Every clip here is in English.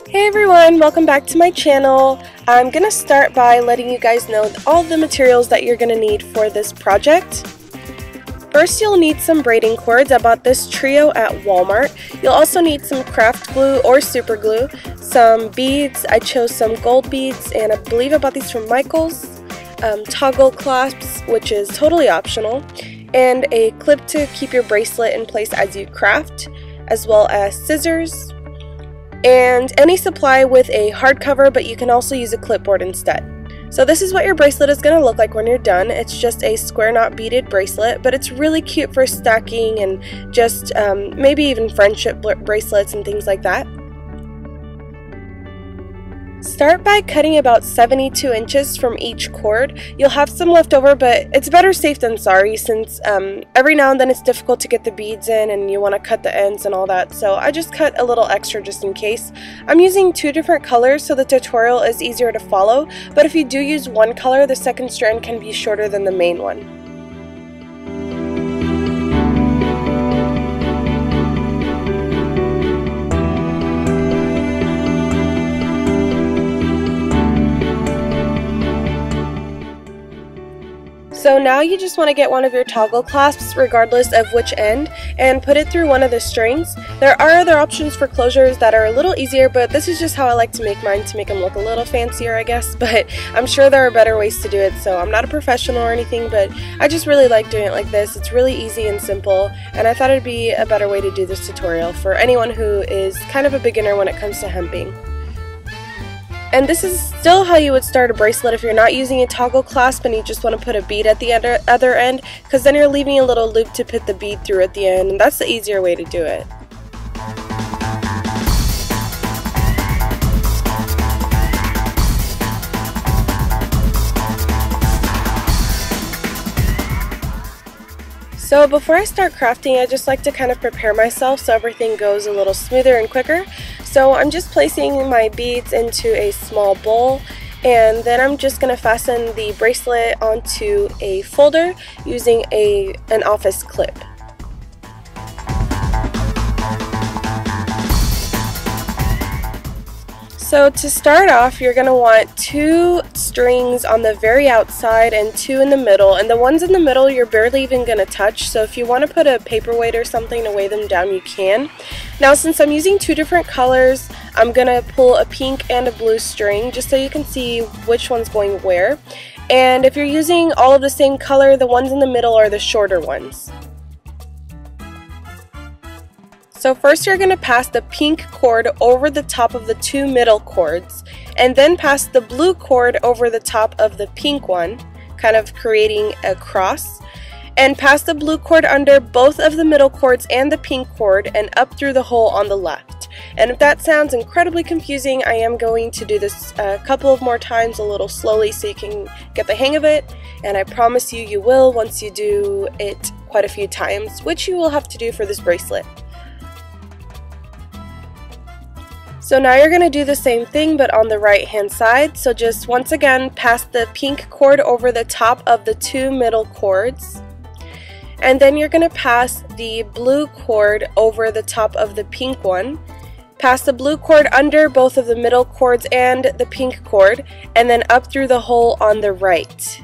Hey everyone, welcome back to my channel. I'm gonna start by letting you guys know all the materials that you're gonna need for this project. First, you'll need some braiding cords. I bought this trio at Walmart. You'll also need some craft glue or super glue, some beads. I chose some gold beads, and I believe I bought these from Michael's. Toggle clasps, which is totally optional, and a clip to keep your bracelet in place as you craft, as well as scissors, and any supply with a hardcover, but you can also use a clipboard instead. So this is what your bracelet is going to look like when you're done. It's just a square knot beaded bracelet, but it's really cute for stacking and just maybe even friendship bracelets and things like that. Start by cutting about 72 inches from each cord. You'll have some left over, but it's better safe than sorry, since every now and then it's difficult to get the beads in and you want to cut the ends and all that, so I just cut a little extra just in case. I'm using two different colors so the tutorial is easier to follow, but if you do use one color, the second strand can be shorter than the main one. So now you just want to get one of your toggle clasps, regardless of which end, and put it through one of the strings. There are other options for closures that are a little easier, but this is just how I like to make mine to make them look a little fancier, I guess. But I'm sure there are better ways to do it, so I'm not a professional or anything, but I just really like doing it like this. It's really easy and simple, and I thought it'd be a better way to do this tutorial for anyone who is kind of a beginner when it comes to hemping. And this is still how you would start a bracelet if you're not using a toggle clasp and you just want to put a bead at the other end, because then you're leaving a little loop to put the bead through at the end, and that's the easier way to do it. So before I start crafting, I just like to kind of prepare myself so everything goes a little smoother and quicker. So I'm just placing my beads into a small bowl, and then I'm just going to fasten the bracelet onto a folder using an office clip. So to start off, you're going to want 2 strings on the very outside and 2 in the middle, and the ones in the middle you're barely even going to touch, so if you want to put a paperweight or something to weigh them down, you can. Now since I'm using 2 different colors, I'm going to pull a pink and a blue string just so you can see which one's going where, and if you're using all of the same color, the ones in the middle are the shorter ones. So first you're going to pass the pink cord over the top of the 2 middle cords, and then pass the blue cord over the top of the pink one, kind of creating a cross, and pass the blue cord under both of the middle cords and the pink cord and up through the hole on the left. And if that sounds incredibly confusing, I am going to do this a couple of more times a little slowly so you can get the hang of it, and I promise you, you will once you do it quite a few times, which you will have to do for this bracelet. So now you're going to do the same thing but on the right hand side, so just once again pass the pink cord over the top of the 2 middle cords, and then you're going to pass the blue cord over the top of the pink one, pass the blue cord under both of the middle cords and the pink cord, and then up through the hole on the right.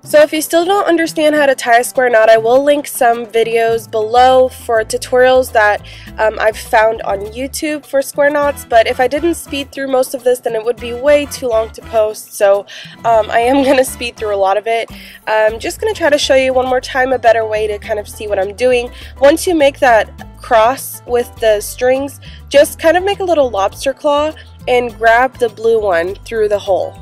So if you still don't understand how to tie a square knot, I will link some videos below for tutorials that I've found on YouTube for square knots, but if I didn't speed through most of this, then it would be way too long to post, so I am going to speed through a lot of it. I'm just going to try to show you one more time a better way to kind of see what I'm doing. Once you make that cross with the strings, just kind of make a little lobster claw and grab the blue one through the hole.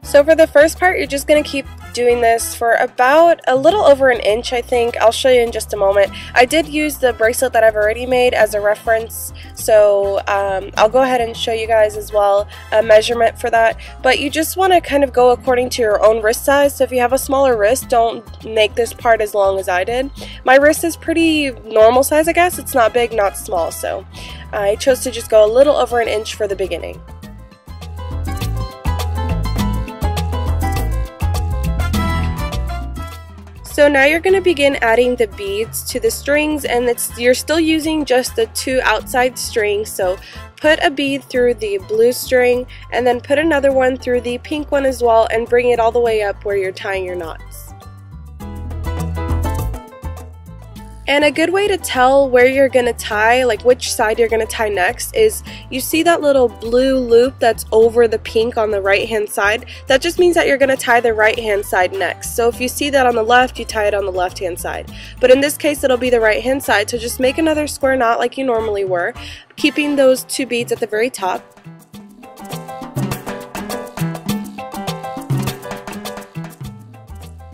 So for the first part, you're just going to keep doing this for about a little over an inch, I think. I'll show you in just a moment. I did use the bracelet that I've already made as a reference, so I'll go ahead and show you guys as well a measurement for that. But you just want to kind of go according to your own wrist size. So if you have a smaller wrist, don't make this part as long as I did. My wrist is pretty normal size, I guess. It's not big, not small, so I chose to just go a little over an inch for the beginning. So now you're going to begin adding the beads to the strings, and you're still using just the 2 outside strings. So put a bead through the blue string and then put another one through the pink one as well, and bring it all the way up where you're tying your knots. And a good way to tell where you're going to tie, like which side you're going to tie next, is you see that little blue loop that's over the pink on the right hand side? That just means that you're going to tie the right hand side next. So if you see that on the left, you tie it on the left hand side. But in this case, it'll be the right hand side, so just make another square knot like you normally were, keeping those 2 beads at the very top.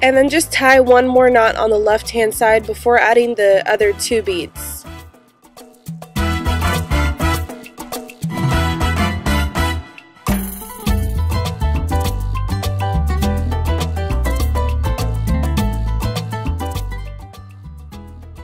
And then just tie one more knot on the left hand side before adding the other 2 beads.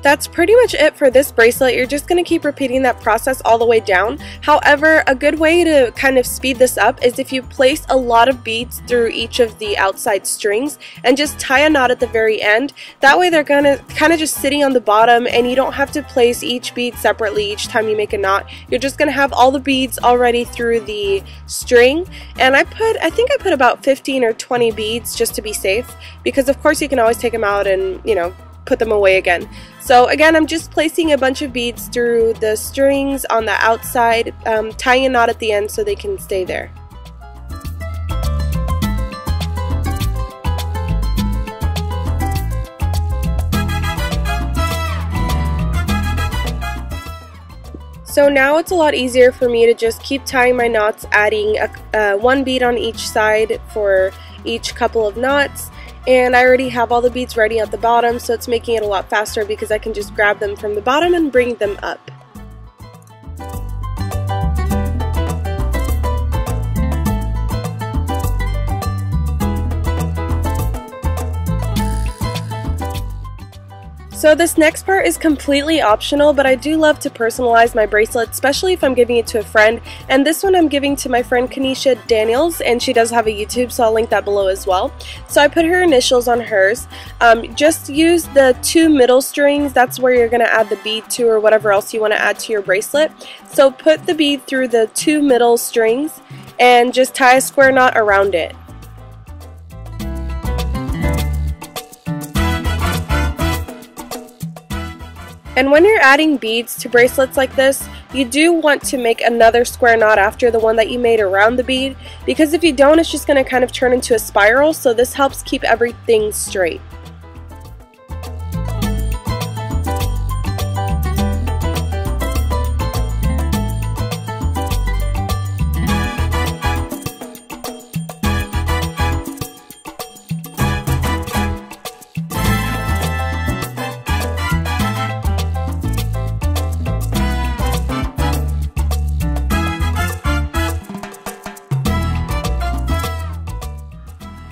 That's pretty much it for this bracelet. You're just going to keep repeating that process all the way down. However, a good way to kind of speed this up is if you place a lot of beads through each of the outside strings and just tie a knot at the very end. That way they're going to kind of just sitting on the bottom, and you don't have to place each bead separately each time you make a knot. You're just going to have all the beads already through the string. And I think I put about 15 or 20 beads just to be safe, because of course you can always take them out and, you know, put them away again. So again, I'm just placing a bunch of beads through the strings on the outside, tying a knot at the end so they can stay there. So now it's a lot easier for me to just keep tying my knots, adding 1 bead on each side for each couple of knots. And I already have all the beads ready at the bottom, so it's making it a lot faster because I can just grab them from the bottom and bring them up. So this next part is completely optional, but I do love to personalize my bracelet, especially if I'm giving it to a friend. And this one I'm giving to my friend Kenisha Daniels, and she does have a YouTube, so I'll link that below as well. So I put her initials on hers. Just use the 2 middle strings. That's where you're going to add the bead to, or whatever else you want to add to your bracelet. So put the bead through the 2 middle strings and just tie a square knot around it. And when you're adding beads to bracelets like this, you do want to make another square knot after the one that you made around the bead, because if you don't, it's just going to kind of turn into a spiral, so this helps keep everything straight.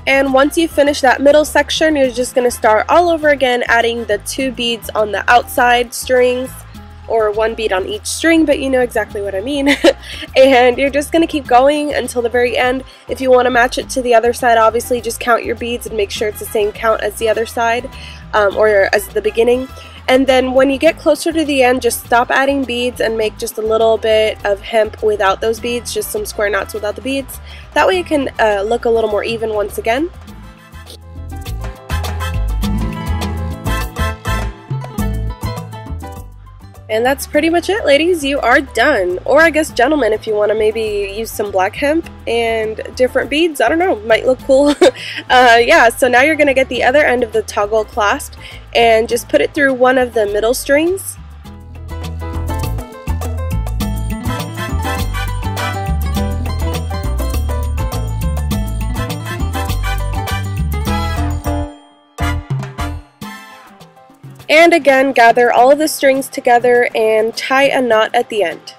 And once you finish that middle section, you're just going to start all over again, adding the 2 beads on the outside strings, or 1 bead on each string, but you know exactly what I mean. And you're just going to keep going until the very end. If you want to match it to the other side, obviously just count your beads and make sure it's the same count as the other side, or as the beginning. And then when you get closer to the end, just stop adding beads and make just a little bit of hemp without those beads, just some square knots without the beads. That way it can look a little more even once again. And that's pretty much it, ladies. You are done. Or I guess gentlemen, if you want to maybe use some black hemp and different beads, I don't know, might look cool. Yeah, so now you're going to get the other end of the toggle clasp and just put it through one of the middle strings. And again, gather all of the strings together and tie a knot at the end.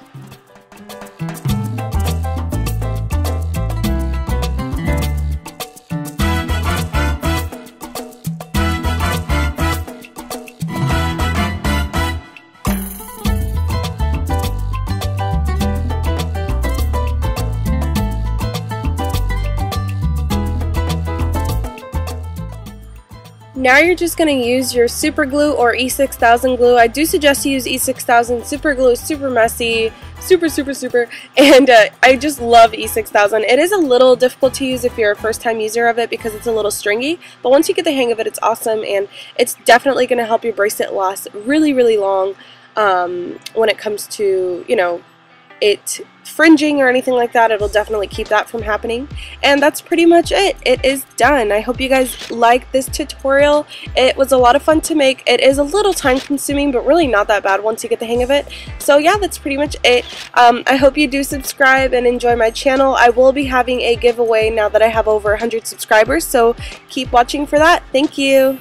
Now you're just going to use your super glue or E6000 glue. I do suggest you use E6000. Super glue is super messy, super, and I just love E6000. It is a little difficult to use if you're a first time user of it because it's a little stringy, but once you get the hang of it, it's awesome, and it's definitely going to help your bracelet last really, really long when it comes to, you know, it fringing or anything like that. It'll definitely keep that from happening. And that's pretty much it. It is done. I hope you guys liked this tutorial. It was a lot of fun to make. It is a little time consuming, but really not that bad once you get the hang of it. So yeah, that's pretty much it. I hope you do subscribe and enjoy my channel. I will be having a giveaway now that I have over 100 subscribers, so keep watching for that. Thank you.